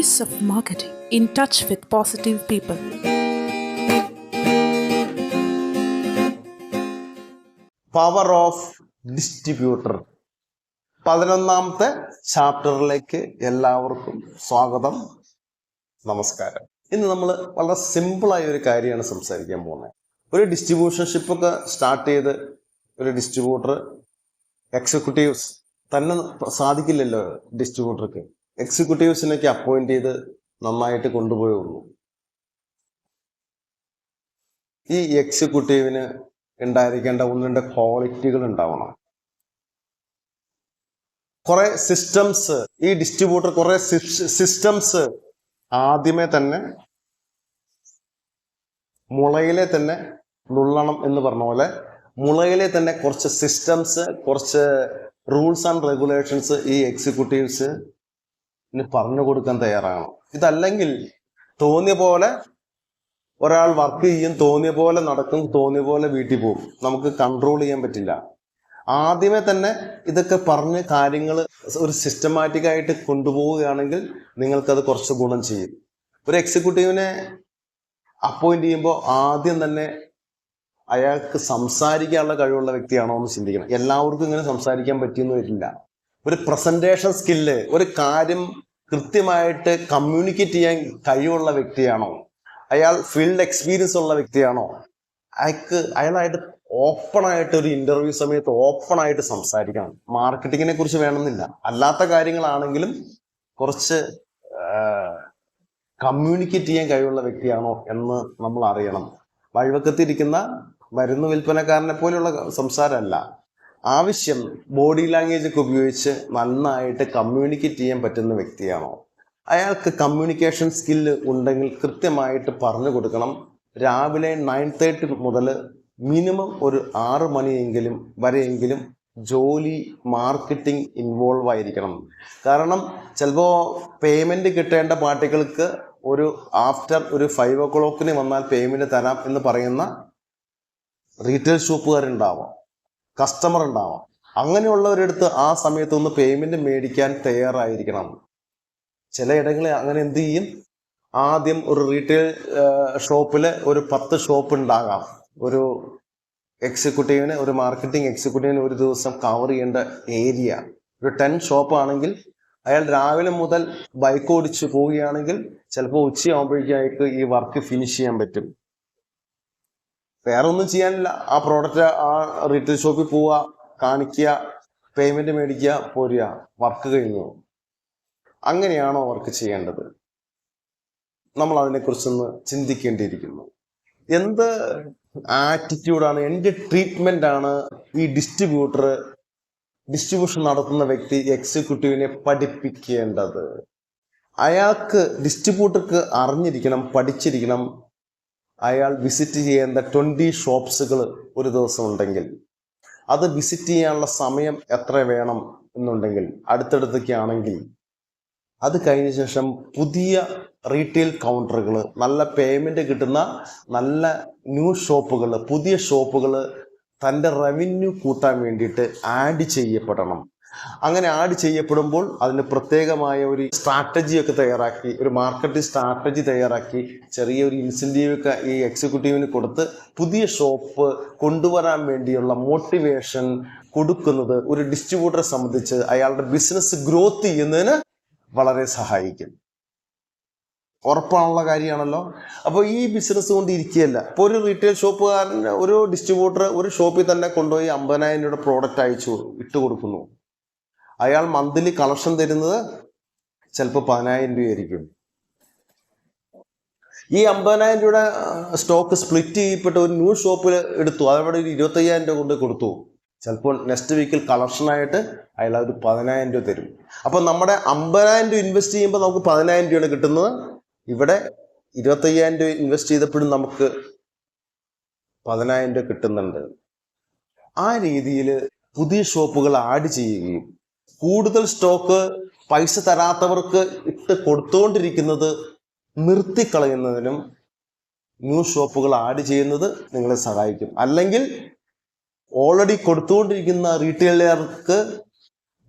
Stories of marketing in touch with positive people. Power of distributor 11ാമത്തെ ചാപ്റ്ററിലേക്ക് എല്ലാവർക്കും സ്വാഗതം. നമസ്കാരം. ഇന്ന് നമ്മൾ വളരെ സിമ്പിളായ ഒരു കാര്യമാണ് സംസാരിക്കാൻ പോകുന്നത്. ഒരു ഡിസ്ട്രിബ്യൂഷൻ ഷിപ്പൊക്കെ സ്റ്റാർട്ട് ചെയ്ത് ഒരു ഡിസ്ട്രിബ്യൂട്ടർ എക്സിക്യൂട്ടീവ്സ് തന്നെ സാധിക്കില്ലല്ലോ. ഡിസ്ട്രിബ്യൂട്ടർക്ക് എക്സിക്യൂട്ടീവ്സിനൊക്കെ അപ്പോയിന്റ് ചെയ്ത് നന്നായിട്ട് കൊണ്ടുപോയുള്ളൂ. ഈ എക്സിക്യൂട്ടീവിന് ഉണ്ടായിരിക്കേണ്ട ഒന്ന് രണ്ട് ക്വാളിറ്റികൾ ഉണ്ടാവണം. കുറെ സിസ്റ്റംസ്, ഈ ഡിസ്ട്രിബ്യൂട്ടർ കുറെ സിസ്റ്റംസ് ആദ്യമേ തന്നെ മുളയിലെ തന്നെ നുള്ളണം എന്ന് പറഞ്ഞ പോലെ മുളയിലെ തന്നെ കുറച്ച് സിസ്റ്റംസ്, കുറച്ച് റൂൾസ് ആൻഡ് റെഗുലേഷൻസ് ഈ എക്സിക്യൂട്ടീവ്സ് പറഞ്ഞു കൊടുക്കാൻ തയ്യാറാണ്. ഇതല്ലെങ്കിൽ തോന്നിയ പോലെ ഒരാൾ വർക്ക് ചെയ്യും, തോന്നിയ പോലെ നടക്കും, തോന്നിയ പോലെ വീട്ടിൽ പോകും. നമുക്ക് കൺട്രോൾ ചെയ്യാൻ പറ്റില്ല. ആദ്യമേ തന്നെ ഇതൊക്കെ പറഞ്ഞ് കാര്യങ്ങൾ ഒരു സിസ്റ്റമാറ്റിക് ആയിട്ട് കൊണ്ടുപോവുകയാണെങ്കിൽ നിങ്ങൾക്കത് കുറച്ച് ഗുണം ചെയ്യും. ഒരു എക്സിക്യൂട്ടീവിനെ അപ്പോയിന്റ് ചെയ്യുമ്പോൾ ആദ്യം തന്നെ അയാൾക്ക് സംസാരിക്കാനുള്ള കഴിവുള്ള വ്യക്തിയാണോ എന്ന് ചിന്തിക്കണം. എല്ലാവർക്കും ഇങ്ങനെ സംസാരിക്കാൻ പറ്റിയെന്ന് വരില്ല. ഒരു പ്രസന്റേഷൻ സ്കില്ല്, ഒരു കാര്യം കൃത്യമായിട്ട് കമ്മ്യൂണിക്കേറ്റ് ചെയ്യാൻ കഴിവുള്ള വ്യക്തിയാണോ, അയാൾ ഫീൽഡ് എക്സ്പീരിയൻസ് ഉള്ള വ്യക്തിയാണോ, അയാളായിട്ട് ഓപ്പണായിട്ട് ഒരു ഇന്റർവ്യൂ സമയത്ത് ഓപ്പണായിട്ട് സംസാരിക്കണം. മാർക്കറ്റിങ്ങിനെ കുറിച്ച് വേണമെന്നില്ല, അല്ലാത്ത കാര്യങ്ങളാണെങ്കിലും കുറച്ച് കമ്മ്യൂണിക്കേറ്റ് ചെയ്യാൻ കഴിവുള്ള വ്യക്തിയാണോ എന്ന് നമ്മൾ അറിയണം. വഴിവക്കത്തിരിക്കുന്ന മരുന്ന് വിൽപ്പനക്കാരനെ പോലെയുള്ള സംസാരമല്ല ആവശ്യം. ബോഡി ലാംഗ്വേജ് ഒക്കെ ഉപയോഗിച്ച് നന്നായിട്ട് കമ്മ്യൂണിക്കേറ്റ് ചെയ്യാൻ പറ്റുന്ന വ്യക്തിയാണോ, അയാൾക്ക് കമ്മ്യൂണിക്കേഷൻ സ്കില്ല് ഉണ്ടെങ്കിൽ കൃത്യമായിട്ട് പറഞ്ഞു കൊടുക്കണം. രാവിലെ 9:30 മുതൽ മിനിമം ഒരു 6 മണിയെങ്കിലും വരെയെങ്കിലും ജോലി മാർക്കറ്റിംഗ് ഇൻവോൾവ് ആയിരിക്കണം. കാരണം ചിലപ്പോൾ പേയ്മെന്റ് കിട്ടേണ്ട പാർട്ടികൾക്ക് ഒരു ആഫ്റ്റർ ഒരു 5 o'clock വന്നാൽ പേയ്മെന്റ് തരാം എന്ന് പറയുന്ന റീറ്റെയിൽ ഷോപ്പുകാരുണ്ടാവാം, കസ്റ്റമർ ഉണ്ടാവാം. അങ്ങനെയുള്ളവരെടുത്ത് ആ സമയത്തൊന്ന് പേയ്മെന്റ് മേടിക്കാൻ തയ്യാറായിരിക്കണം. ചിലയിടങ്ങളിൽ അങ്ങനെ എന്ത് ചെയ്യും, ആദ്യം ഒരു റീറ്റെയിൽ ഷോപ്പിൽ ഒരു 10 ഷോപ്പ് ഉണ്ടാകാം. ഒരു എക്സിക്യൂട്ടീവിന്, ഒരു മാർക്കറ്റിംഗ് എക്സിക്യൂട്ടീവിന് ഒരു ദിവസം കവർ ചെയ്യേണ്ട ഏരിയ ഒരു 10 ഷോപ്പ് ആണെങ്കിൽ അയാൾ രാവിലെ മുതൽ ബൈക്ക് ഓടിച്ച് പോവുകയാണെങ്കിൽ ചിലപ്പോൾ ഉച്ചയാകുമ്പോഴേക്കും ഈ വർക്ക് ഫിനിഷ് ചെയ്യാൻ പറ്റും. വേറെ ഒന്നും ചെയ്യാനില്ല. ആ പ്രോഡക്റ്റ് ആ റീറ്റെയിൽ ഷോപ്പിൽ പോവുക, കാണിക്കുക, പേയ്മെന്റ് മേടിക്കുക, പോരുക, വർക്ക് കഴിഞ്ഞു. അങ്ങനെയാണോ വർക്ക് ചെയ്യേണ്ടത്? നമ്മൾ അതിനെക്കുറിച്ചൊന്ന് ചിന്തിക്കേണ്ടിയിരിക്കുന്നു. എന്ത് ആറ്റിറ്റ്യൂഡാണ്, എന്ത് ട്രീറ്റ്മെന്റ് ആണ് ഈ ഡിസ്ട്രിബ്യൂഷൻ നടത്തുന്ന വ്യക്തി എക്സിക്യൂട്ടീവിനെ പഠിപ്പിക്കേണ്ടത്? അയാൾക്ക്, ഡിസ്ട്രിബ്യൂട്ടർക്ക് അറിഞ്ഞിരിക്കണം, പഠിച്ചിരിക്കണം. അയാൾ വിസിറ്റ് ചെയ്യേണ്ട 20 ഷോപ്സുകൾ ഒരു ദിവസം ഉണ്ടെങ്കിൽ അത് വിസിറ്റ് ചെയ്യാനുള്ള സമയം എത്ര വേണം എന്നുണ്ടെങ്കിൽ, അടുത്തടുത്തൊക്കെ ആണെങ്കിൽ അത് കഴിഞ്ഞ ശേഷം പുതിയ റീറ്റെയിൽ കൗണ്ടറുകൾ, നല്ല പേയ്മെന്റ് കിട്ടുന്ന നല്ല ന്യൂ ഷോപ്പുകൾ, പുതിയ ഷോപ്പുകൾ തൻ്റെ റവന്യൂ കൂട്ടാൻ വേണ്ടിയിട്ട് ആഡ് ചെയ്യപ്പെടണം. അങ്ങനെ ആഡ് ചെയ്യപ്പെടുമ്പോൾ അതിന് പ്രത്യേകമായ ഒരു സ്ട്രാറ്റജിയൊക്കെ തയ്യാറാക്കി, ഒരു മാർക്കറ്റിംഗ് സ്ട്രാറ്റജി തയ്യാറാക്കി ചെറിയൊരു ഇൻസെൻറ്റീവ് ഒക്കെ ഈ എക്സിക്യൂട്ടീവിന് കൊടുത്ത് പുതിയ ഷോപ്പ് കൊണ്ടുവരാൻ വേണ്ടിയുള്ള മോട്ടിവേഷൻ കൊടുക്കുന്നത് ഒരു ഡിസ്ട്രിബ്യൂട്ടറെ സംബന്ധിച്ച് അയാളുടെ ബിസിനസ് ഗ്രോത്ത് ചെയ്യുന്നതിന് വളരെ സഹായിക്കും. ഉറപ്പാണുള്ള കാര്യമാണല്ലോ. അപ്പോൾ ഈ ബിസിനസ് കൊണ്ട് ഇരിക്കുകയല്ല. ഇപ്പോൾ ഒരു റീറ്റെയിൽ ഷോപ്പുകാരൻ, ഒരു ഡിസ്ട്രിബ്യൂട്ടർ ഒരു ഷോപ്പിൽ തന്നെ കൊണ്ടുപോയി 50,000 രൂപയുടെ പ്രോഡക്റ്റ് ഇട്ട് കൊടുക്കുന്നു. അയാൾ മന്ത്ലി കളക്ഷൻ തരുന്നത് ചിലപ്പോൾ 10,000 രൂപയായിരിക്കും. ഈ 50,000 രൂപയുടെ സ്റ്റോക്ക് സ്പ്ലിറ്റ് ചെയ്യപ്പെട്ട് ഒരു ന്യൂ ഷോപ്പിൽ എടുത്തു, അതവിടെ ഒരു 25,000 രൂപ കൊണ്ട് കൊടുത്തു. ചിലപ്പോൾ നെക്സ്റ്റ് വീക്കിൽ കളക്ഷനായിട്ട് അയാൾ ഒരു 10,000 രൂപ തരും. അപ്പം നമ്മുടെ 50,000 രൂപ ഇൻവെസ്റ്റ് ചെയ്യുമ്പോൾ നമുക്ക് 10,000 രൂപയാണ് കിട്ടുന്നത്. ഇവിടെ 25,000 രൂപ ഇൻവെസ്റ്റ് ചെയ്തപ്പോഴും നമുക്ക് 10,000 രൂപ കിട്ടുന്നുണ്ട്. ആ രീതിയിൽ പുതിയ ഷോപ്പുകൾ ആഡ് ചെയ്യുകയും കൂടുതൽ സ്റ്റോക്ക് പൈസ തരാത്തവർക്ക് ഇട്ട് കൊടുത്തുകൊണ്ടിരിക്കുന്നത് നിർത്തിക്കളയുന്നതിനും ന്യൂ ഷോപ്പുകൾ ആഡ് ചെയ്യുന്നത് നിങ്ങളെ സഹായിക്കും. അല്ലെങ്കിൽ ഓൾറെഡി കൊടുത്തുകൊണ്ടിരിക്കുന്ന റീറ്റെയിലർക്ക്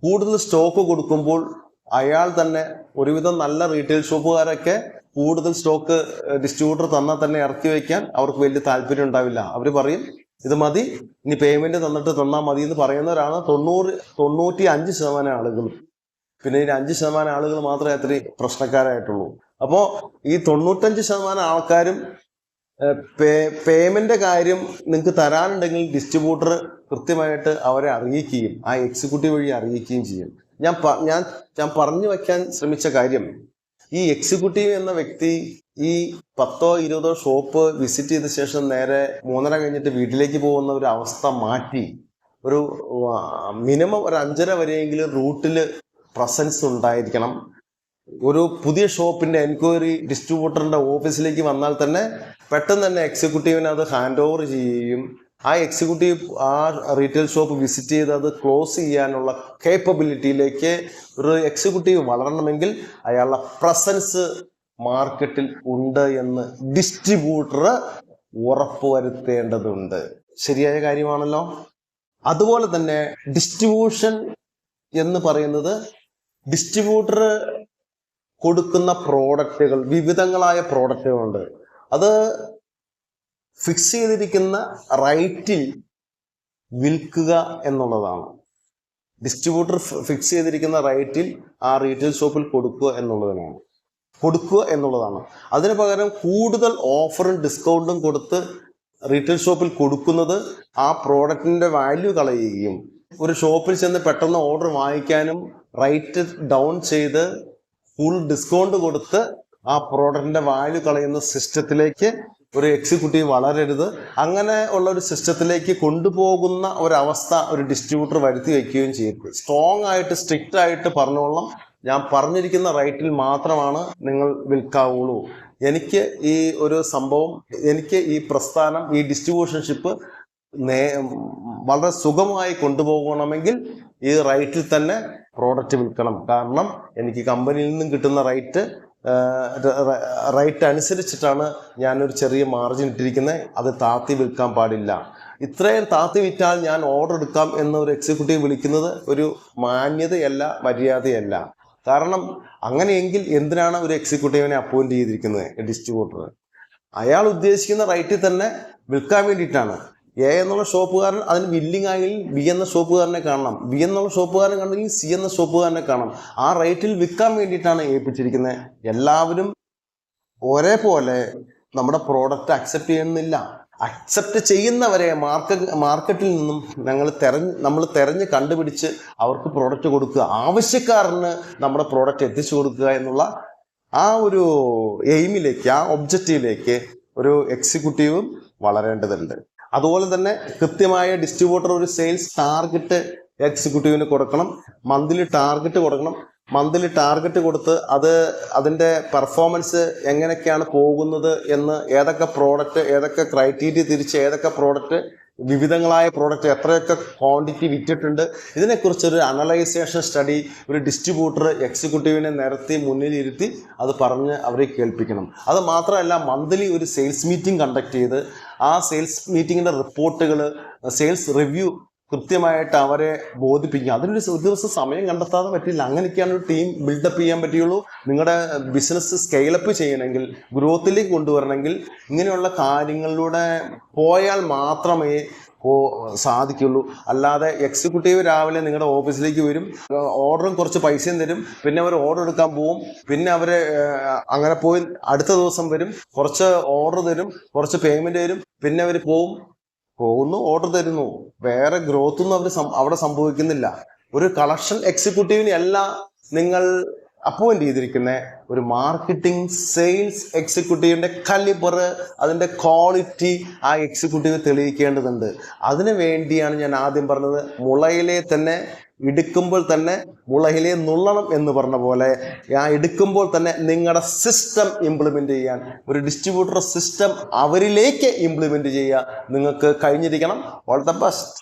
കൂടുതൽ സ്റ്റോക്ക് കൊടുക്കുമ്പോൾ അയാൾ തന്നെ ഒരുവിധം നല്ല റീറ്റെയിൽ ഷോപ്പുകാരൊക്കെ കൂടുതൽ സ്റ്റോക്ക് ഡിസ്ട്രിബ്യൂട്ടർ തന്നാൽ തന്നെ ഇറക്കി വയ്ക്കാൻ അവർക്ക് വലിയ താല്പര്യം ഉണ്ടാവില്ല. അവർ പറയും ഇത് മതി, ഇനി പേയ്മെന്റ് തന്നാൽ മതി എന്ന് പറയുന്നവരാണ് 95% ആളുകൾ. പിന്നെ ഇതിന് 5% ആളുകൾ മാത്രമേ അത്ര പ്രശ്നക്കാരായിട്ടുള്ളൂ. അപ്പോൾ ഈ 95% ആൾക്കാരും പേയ്മെന്റ് കാര്യം നിങ്ങൾക്ക് തരാനുണ്ടെങ്കിൽ ഡിസ്ട്രിബ്യൂട്ടർ കൃത്യമായിട്ട് അവരെ അറിയിക്കുകയും ആ എക്സിക്യൂട്ടീവ് വഴി അറിയിക്കുകയും ചെയ്യും. ഞാൻ പറഞ്ഞു വയ്ക്കാൻ ശ്രമിച്ച കാര്യം, ഈ എക്സിക്യൂട്ടീവ് എന്ന വ്യക്തി ഈ 10-20 ഷോപ്പ് വിസിറ്റ് ചെയ്ത ശേഷം നേരെ 3:30 കഴിഞ്ഞിട്ട് വീട്ടിലേക്ക് പോകുന്ന ഒരു അവസ്ഥ മാറ്റി ഒരു മിനിമം ഒരു 5:30 വരെയെങ്കിലും റൂട്ടിൽ പ്രസൻസ് ഉണ്ടായിരിക്കണം. ഒരു പുതിയ ഷോപ്പിന്റെ എൻക്വയറി ഡിസ്ട്രിബ്യൂട്ടറിന്റെ ഓഫീസിലേക്ക് വന്നാൽ തന്നെ പെട്ടെന്ന് തന്നെ എക്സിക്യൂട്ടീവിന് അത് ഹാൻഡ് ഓവർ ചെയ്യുകയും ആ എക്സിക്യൂട്ടീവ് ആ റീറ്റെയിൽ ഷോപ്പ് വിസിറ്റ് ചെയ്ത് അത് ക്ലോസ് ചെയ്യാനുള്ള കേപ്പബിലിറ്റിയിലേക്ക് ഒരു എക്സിക്യൂട്ടീവ് വളരണമെങ്കിൽ അയാളുടെ പ്രസൻസ് മാർക്കറ്റിൽ ഉണ്ട് എന്ന് ഡിസ്ട്രിബ്യൂട്ടർ ഉറപ്പുവരുത്തേണ്ടതുണ്ട്. ശരിയായ കാര്യമാണല്ലോ. അതുപോലെ തന്നെ ഡിസ്ട്രിബ്യൂഷൻ എന്ന് പറയുന്നത് ഡിസ്ട്രിബ്യൂട്ടർ കൊടുക്കുന്ന പ്രോഡക്റ്റുകൾ, വിവിധങ്ങളായ പ്രോഡക്റ്റുകളുണ്ട്. അത് ഫിക്സ് ചെയ്തിരിക്കുന്ന റൈറ്റിൽ വിൽക്കുക എന്നുള്ളതാണ്. ഡിസ്ട്രിബ്യൂട്ടർ ഫിക്സ് ചെയ്തിരിക്കുന്ന റൈറ്റിൽ ആ റീറ്റെയിൽ ഷോപ്പിൽ കൊടുക്കുക എന്നുള്ളതാണ്. അതിന് പകരം കൂടുതൽ ഓഫറും ഡിസ്കൗണ്ടും കൊടുത്ത് റീറ്റെയിൽ ഷോപ്പിൽ കൊടുക്കുന്നത് ആ പ്രോഡക്റ്റിന്റെ വാല്യൂ കളയുകയും ഒരു ഷോപ്പിൽ ചെന്ന് പെട്ടെന്ന് ഓർഡർ വാങ്ങിക്കാനും റൈറ്റ് ഡൗൺ ചെയ്ത് ഫുൾ ഡിസ്കൗണ്ട് കൊടുത്ത് ആ പ്രോഡക്റ്റിന്റെ വാല്യൂ കളയുന്ന സിസ്റ്റത്തിലേക്ക് ഒരു എക്സിക്യൂട്ടീവ് വളരരുത്. അങ്ങനെ ഉള്ള ഒരു സിസ്റ്റത്തിലേക്ക് കൊണ്ടുപോകുന്ന ഒരവസ്ഥ ഒരു ഡിസ്ട്രിബ്യൂട്ടർ വരുത്തി വയ്ക്കുകയും ചെയ്യും. സ്ട്രോങ് ആയിട്ട് സ്ട്രിക്റ്റ് ആയിട്ട് പറഞ്ഞോളാം, ഞാൻ പറഞ്ഞിരിക്കുന്ന റൈറ്റിൽ മാത്രമാണ് നിങ്ങൾ വിൽക്കാവുള്ളൂ. എനിക്ക് ഈ ഒരു സംഭവം, എനിക്ക് ഈ പ്രസ്ഥാനം, ഈ ഡിസ്ട്രിബ്യൂഷൻഷിപ്പ് വളരെ സുഗമമായി കൊണ്ടുപോകണമെങ്കിൽ ഈ റൈറ്റിൽ തന്നെ പ്രോഡക്റ്റ് വിൽക്കണം. കാരണം എനിക്ക് കമ്പനിയിൽ നിന്നും കിട്ടുന്ന റൈറ്റ് അനുസരിച്ചിട്ടാണ് ഞാനൊരു ചെറിയ മാർജിൻ ഇട്ടിരിക്കുന്നത്. അത് താത്തി വിൽക്കാൻ പാടില്ല. ഇത്രയും താത്തി വിറ്റാൽ ഞാൻ ഓർഡർ എടുക്കാം എന്നൊരു എക്സിക്യൂട്ടീവ് വിളിക്കുന്നത് ഒരു മാന്യതയല്ല, മര്യാദയല്ല. കാരണം അങ്ങനെയെങ്കിൽ എന്തിനാണ് ഒരു എക്സിക്യൂട്ടീവിനെ അപ്പോയിന്റ് ചെയ്തിരിക്കുന്നത് ഡിസ്ട്രിബ്യൂട്ടർ? അയാൾ ഉദ്ദേശിക്കുന്ന റൈറ്റിൽ തന്നെ വിൽക്കാൻ വേണ്ടിയിട്ടാണ്. എ എന്നുള്ള ഷോപ്പുകാരൻ അതിന് വില്ലിങ് ആയെങ്കിൽ ബി എന്ന ഷോപ്പുകാരനെ കാണണം, ബി എന്നുള്ള ഷോപ്പുകാരൻ കണ്ടെങ്കിൽ സി എന്ന ഷോപ്പുകാരനെ കാണണം. ആ റേറ്റിൽ വിൽക്കാൻ വേണ്ടിയിട്ടാണ് ഏൽപ്പിച്ചിരിക്കുന്നത്. എല്ലാവരും ഒരേപോലെ നമ്മുടെ പ്രോഡക്റ്റ് അക്സെപ്റ്റ് ചെയ്യുന്നില്ല. അക്സെപ്റ്റ് ചെയ്യുന്നവരെ മാർക്കറ്റിൽ നിന്നും നമ്മൾ തെരഞ്ഞ് കണ്ടുപിടിച്ച് അവർക്ക് പ്രോഡക്റ്റ് കൊടുക്കുക, ആവശ്യക്കാരന് നമ്മുടെ പ്രോഡക്റ്റ് എത്തിച്ചു കൊടുക്കുക എന്നുള്ള ആ ഒരു എയിമിലേക്ക്, ആ ഒബ്ജക്റ്റീവിലേക്ക് ഒരു എക്സിക്യൂട്ടീവും വളരേണ്ടതുണ്ട്. അതുപോലെ തന്നെ കൃത്യമായ ഡിസ്ട്രിബ്യൂട്ടർ ഒരു സെയിൽസ് ടാർഗറ്റ് എക്സിക്യൂട്ടീവിന് കൊടുക്കണം. മന്ത്ലി ടാർഗറ്റ് കൊടുത്ത് അതിൻ്റെ പെർഫോമൻസ് എങ്ങനെയൊക്കെയാണ് പോകുന്നത് എന്ന്, ഏതൊക്കെ പ്രോഡക്റ്റ്, ഏതൊക്കെ ക്രൈറ്റീരിയ തിരിച്ച് ഏതൊക്കെ പ്രോഡക്റ്റ്, വിവിധങ്ങളായ പ്രോഡക്റ്റ് എത്രയൊക്കെ ക്വാണ്ടിറ്റി വിറ്റിട്ടുണ്ട്, ഇതിനെക്കുറിച്ചൊരു അനലൈസേഷൻ സ്റ്റഡി ഒരു ഡിസ്ട്രിബ്യൂട്ടർ എക്സിക്യൂട്ടീവിനെ നിരത്തി മുന്നിലിരുത്തി അത് പറഞ്ഞ് അവരെ കേൾപ്പിക്കണം. അത് മാത്രമല്ല, മന്ത്ലി ഒരു സെയിൽസ് മീറ്റിംഗ് കണ്ടക്ട് ചെയ്ത് ആ സെയിൽസ് മീറ്റിങ്ങിൻ്റെ റിപ്പോർട്ടുകൾ, സെയിൽസ് റിവ്യൂ കൃത്യമായിട്ട് അവരെ ബോധിപ്പിക്കുക. അതിനൊരു ദിവസം സമയം കണ്ടെത്താതെ പറ്റില്ല. അങ്ങനെയൊക്കെയാണ് ഒരു ടീം ബിൽഡപ്പ് ചെയ്യാൻ പറ്റുള്ളൂ. നിങ്ങളുടെ ബിസിനസ് സ്കെയിലപ്പ് ചെയ്യണമെങ്കിൽ, ഗ്രോത്തിലേക്ക് കൊണ്ടുവരണമെങ്കിൽ ഇങ്ങനെയുള്ള കാര്യങ്ങളിലൂടെ പോയാൽ മാത്രമേ സാധിക്കുള്ളൂ. അല്ലാതെ എക്സിക്യൂട്ടീവ് രാവിലെ നിങ്ങളുടെ ഓഫീസിലേക്ക് വരും, ഓർഡറും കുറച്ച് പൈസയും തരും, പിന്നെ അവർ ഓർഡർ എടുക്കാൻ പോവും, പിന്നെ അവർ അങ്ങനെ പോയി അടുത്ത ദിവസം വരും, കുറച്ച് ഓർഡർ തരും, കുറച്ച് പേയ്മെന്റ് തരും, പിന്നെ അവർ പോകുന്നു, ഓർഡർ തരുന്നു. വേറെ ഗ്രോത്ത് ഒന്നും അവിടെ സംഭവിക്കുന്നില്ല. ഒരു കളക്ഷൻ എക്സിക്യൂട്ടീവിനെ അല്ല നിങ്ങൾ അപ്പോയിന്റ് ചെയ്തിരിക്കുന്ന ഒരു മാർക്കറ്റിംഗ് സെയിൽസ് എക്സിക്യൂട്ടീവിന്റെ കലിബർ, അതിന്റെ ക്വാളിറ്റി ആ എക്സിക്യൂട്ടീവ് തെളിയിക്കേണ്ടതുണ്ട്. അതിനു വേണ്ടിയാണ് ഞാൻ ആദ്യം പറഞ്ഞത്, എടുക്കുമ്പോൾ തന്നെ മുളയിലെ നുള്ളണം എന്ന് പറഞ്ഞ പോലെ എടുക്കുമ്പോൾ തന്നെ നിങ്ങളുടെ സിസ്റ്റം ഇംപ്ലിമെന്റ് ചെയ്യാൻ, ഒരു ഡിസ്ട്രിബ്യൂട്ടർ സിസ്റ്റം അവരിലേക്ക് ഇംപ്ലിമെന്റ് ചെയ്യാൻ നിങ്ങൾക്ക് കഴിഞ്ഞിരിക്കണം. All the best.